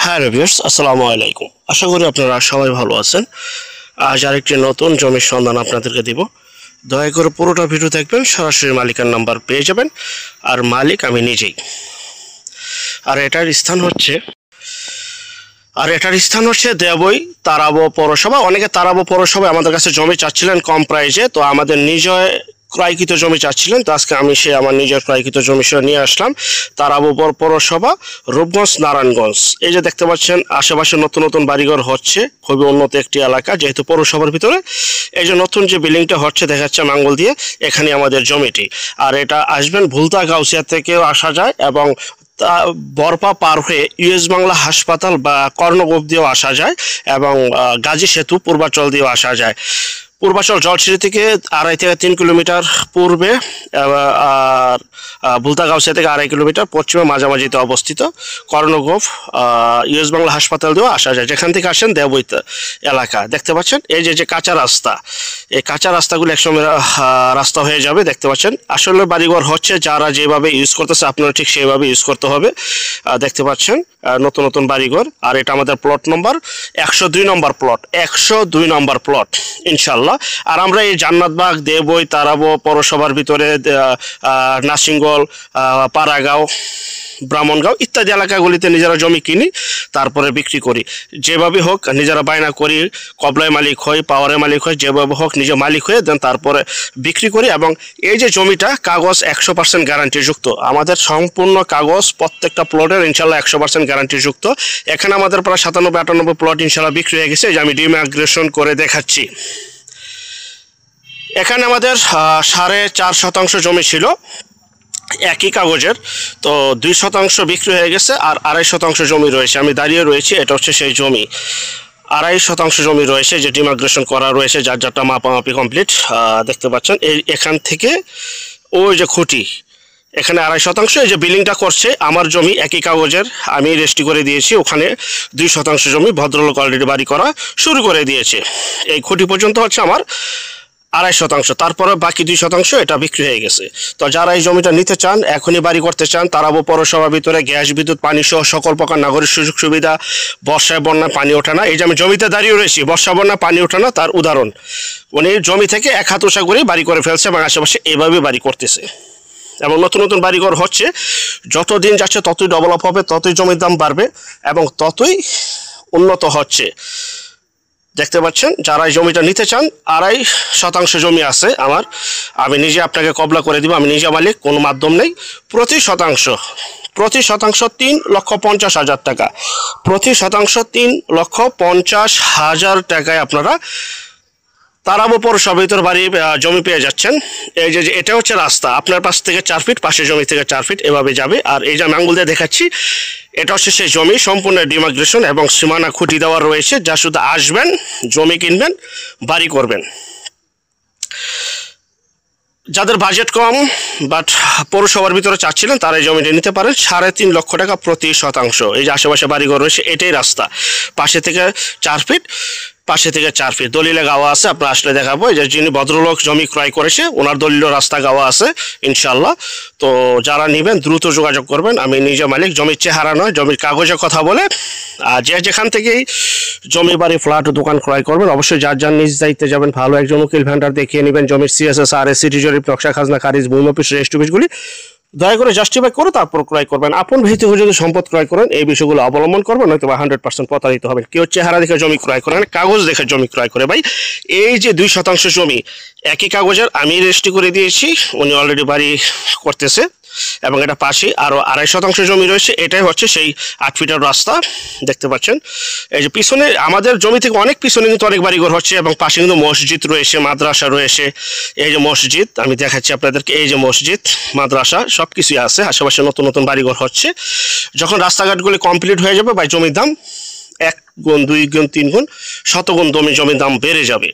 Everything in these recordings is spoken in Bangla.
হ্যালো ভিউয়ার্স, আসসালামু আলাইকুম। আশা করি আপনারা সবাই ভালো আছেন। আজ আরেকটি নতুন জমির সন্ধান আপনাদেরকে দিব। দয়া করে পুরোটা ভিডিও দেখবেন, সরাসরি মালিকের নাম্বার পেয়ে যাবেন। আর মালিক আমি নিজেই। আর এটার স্থান হচ্ছে দেবই তারাবো পৌরসভা। অনেকে তারাবো পৌরসভায় আমাদের কাছে জমি চাচ্ছিলেন কম প্রাইসে, তো আমাদের নিজে ক্রয়কৃত জমি চাচ্ছিলেন, তো আজকে আমি আমার নিজের ক্রয়কৃত জমি নিয়ে আসলাম। তারাবো পৌরসভা, রূপগঞ্জ, নারায়ণগঞ্জ। এই যে দেখতে পাচ্ছেন আশেপাশে নতুন নতুন বাড়িঘর হচ্ছে, খুবই উন্নত একটি এলাকা যেহেতু পৌরসভার ভিতরে। এই যে নতুন যে বিল্ডিংটা হচ্ছে দেখাচ্ছে মাঙ্গল দিয়ে, এখানে আমাদের জমিটি। আর এটা আসবেন ভুলতা গাউসিয়া থেকেও আসা যায় এবং বরপা পার হয়ে ইউএস বাংলা হাসপাতাল বা কর্ণগোপ দিয়েও আসা যায় এবং গাজী সেতু পূর্বাচল দিয়েও আসা যায়। পূর্বাচল জলসিঁড়ি থেকে 2.5 থেকে 3 কিলোমিটার পূর্বে, আর ভুলতা গাউসিয়া থেকে 2.5 কিলোমিটার পশ্চিমে মাঝামাঝিতে অবস্থিত। কর্ণগোপ ইউএস বাংলা হাসপাতাল দিয়েও আসা যায়। যেখান থেকে আসেন দেবইত এলাকা দেখতে পাচ্ছেন। এই যে কাঁচা রাস্তা, এই কাঁচা রাস্তাগুলো একসময় রাস্তা হয়ে যাবে দেখতে পাচ্ছেন। আসলে বাড়িঘর হচ্ছে, যারা যেভাবে ইউজ করতেছে আপনারা ঠিক সেইভাবে ইউজ করতে হবে। দেখতে পাচ্ছেন নতুন নতুন বাড়িঘর। আর এটা আমাদের প্লট নম্বর 102 নম্বর প্লট, 102 নম্বর প্লট ইনশাল্লাহ। আর আমরা এই জান্নাতবাগ, দেবই, তারাবো পৌরসভার ভিতরে নাসিংগল, পাড়াগাঁও, ব্রাহ্মণগাঁও ইত্যাদি এলাকাগুলিতে নিজেরা জমি কিনি, তারপরে বিক্রি করি। যেভাবে হোক নিজেরা বায়না করি, কবলায় মালিক হই, পাওয়ারে মালিক হই, যেভাবে হোক নিজে মালিক হয়ে দেন তারপরে বিক্রি করি। এবং এই যে জমিটা কাগজ 100% গ্যারান্টিযুক্ত, আমাদের সম্পূর্ণ কাগজ প্রত্যেকটা প্লটের ইনশাল্লাহ 100% গ্যারান্টিযুক্ত। এখানে আমাদের প্রায় 97-98 প্লট ইনশাল্লাহ বিক্রি হয়ে গেছে, যে আমি ডিমাইগ্রেশন করে দেখাচ্ছি। এখানে আমাদের 4.5 শতাংশ জমি ছিল একই কাগজের, তো 2 শতাংশ বিক্রি হয়ে গেছে আর 2.5 শতাংশ জমি রয়েছে। আমি দাঁড়িয়ে রয়েছি, এটা হচ্ছে সেই জমি। 2.5 শতাংশ জমি রয়েছে যে ডিমাইগ্রেশন করা রয়েছে, যার যারটা মাপামাপি কমপ্লিট দেখতে পাচ্ছেন। এখান থেকে ওই যে খুঁটি, এখানে 2.5 শতাংশ। এই যে বিল্ডিংটা করছে আমার জমি একই কাগজের, আমি রেজিস্ট্রি করে দিয়েছি। ওখানে 2 শতাংশ জমি ভদ্রলোক অলরেডি বাড়ি করা শুরু করে দিয়েছে। এই খুঁটি পর্যন্ত হচ্ছে আমার 2.5 শতাংশ, তারপরে বাকি 2 শতাংশ এটা বিক্রি হয়ে গেছে। তো যারা এই জমিটা নিতে চান, এখনই বাড়ি করতে চান, তারাবো পৌরসভার ভিতরে গ্যাস, বিদ্যুৎ, পানি সহ সকল প্রকার নাগরিক সুযোগ সুবিধা। বর্ষায় বন্যায় পানি ওঠে না। এই যে আমি জমিতে দাঁড়িয়ে রয়েছি, বর্ষা বন্যায় পানি ওঠে না তার উদাহরণ। উনি জমি থেকে 1 হাত উঁচা করে বাড়ি করে ফেলছে এবং আশেপাশে এইভাবে বাড়ি করতেছে এবং নতুন নতুন বাড়িঘর হচ্ছে। যত দিন যাচ্ছে ততই ডেভেলপ হবে, ততই জমির দাম বাড়বে এবং ততই উন্নত হচ্ছে দেখতে পাচ্ছেন। যারা এই জমিটা নিতে চান, 2.5 শতাংশ জমি আছে আমার, আমি নিজে আপনাকে কবলা করে দিব। আমি নিজে মালিক, কোনো মাধ্যম নেই। প্রতি শতাংশ 3,50,000 টাকা, প্রতি শতাংশ 3,50,000 টাকায় আপনারা তারাবো পৌরসভার ভিতর বাড়ি জমি পেয়ে যাচ্ছেন। এই যে এটা হচ্ছে রাস্তা, আপনার পাশ থেকে 4 ফিট, পাশের জমি থেকে 4 ফিট এভাবে যাবে। আর এই যে আমি আঙ্গুল দিয়ে দেখাচ্ছি, এটা হচ্ছে সেই জমি, সম্পূর্ণ ডিমাইগ্রেশন এবং সীমানা খুঁটি দেওয়া রয়েছে। যা শুধু আসবেন, জমি কিনবেন, বাড়ি করবেন। যাদের বাজেট কম বাট পৌরসভার ভিতরে চাচ্ছিলেন, তারা এই জমিটা নিতে পারেন। 3.5 লক্ষ টাকা প্রতি শতাংশ। এই যে আশেপাশে বাড়িঘর রয়েছে, এটাই রাস্তা, পাশে থেকে 4 ফিট, পাশে থেকে 4 ফিট দলিলে গাওয়া আছে। আপনার আসলে দেখাবো। এই যে যিনি ভদ্রলোক জমি ক্রয় করেছে, ওনার দলিল রাস্তা গাওয়া আছে ইনশাল্লাহ। তো যারা নেবেন দ্রুত যোগাযোগ করবেন। আমি নিজে মালিক, জমির চেহারা নয়, জমির কাগজে কথা বলে। আর যেখান থেকেই জমি, বাড়ি, ফ্ল্যাট, দোকান ক্রয় করবেন, অবশ্যই যার যার নিজ দায়িত্বে যাবেন। ভালো একজন উকিল ভেন্ডার দেখিয়ে নেবেন। জমির CSS, RS, সিটি জরিপ, নকশা, খাজনা, খারিজ, ভূমি অফিস, রেজিস্ট্রি অফিসগুলি দয়া করে জাস্টিফাই করে তারপর ক্রয় করবেন। আপন ভিত্তি হয়ে যদি সম্পদ ক্রয় করেন, এই বিষয়গুলো অবলম্বন করবেন, নয়তো 100% প্রতারিত হবেন। কেউ চেহারা দেখে জমি ক্রয় করেন, কাগজ দেখে জমি ক্রয় করে। ভাই, এই যে 2 শতাংশ জমি একই কাগজের, আমি রেজিস্ট্রি করে দিয়েছি, উনি অলরেডি বাড়ি করতেছে এবং এটা পাশে আরও 2.5 শতাংশ জমি রয়েছে। এটাই হচ্ছে সেই 8 ফিটের রাস্তা দেখতে পাচ্ছেন। এই যে পিছনে আমাদের জমি থেকে অনেক পিছনে কিন্তু অনেক বাড়িঘর হচ্ছে এবং পাশে কিন্তু মসজিদ রয়েছে, মাদ্রাসা রয়েছে। এই যে মসজিদ আমি দেখাচ্ছি আপনাদেরকে, এই যে মসজিদ, মাদ্রাসা সব কিছুই আছে। আশেপাশে নতুন নতুন বাড়িঘর হচ্ছে। যখন রাস্তাঘাটগুলি কমপ্লিট হয়ে যাবে, ভাই জমির দাম 1 গুণ, 2 গুণ, 3 গুণ, শতগুণ জমির দাম বেড়ে যাবে।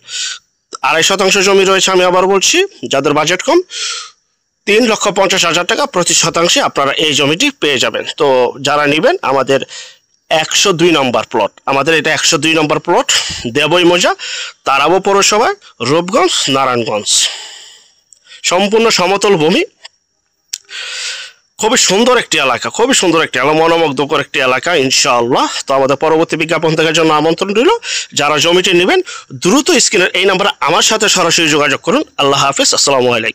2.5 শতাংশ জমি রয়েছে, আমি আবার বলছি, যাদের বাজেট কম, 3,50,000 টাকা প্রতি শতাংশে আপনারা এই জমিটি পেয়ে যাবেন। তো যারা নেবেন, আমাদের 102 নম্বর প্লট, আমাদের এটা 102 নম্বর প্লট, দেবই মোজা, তারাবো পৌরসভা, রূপগঞ্জ, নারায়ণগঞ্জ। সম্পূর্ণ সমতল ভূমি, খুবই সুন্দর একটি এলাকা, খুবই সুন্দর একটি এলাকা, মনোমুগ্ধকর একটি এলাকা ইনশাআল্লাহ। তো আমাদের পরবর্তী বিজ্ঞাপন দেখার জন্য আমন্ত্রণ রইল। যারা জমিটি নেবেন দ্রুত স্ক্রিনের এই নাম্বারে আমার সাথে সরাসরি যোগাযোগ করুন। আল্লাহ হাফেজ, আসসালামু আলাইকুম।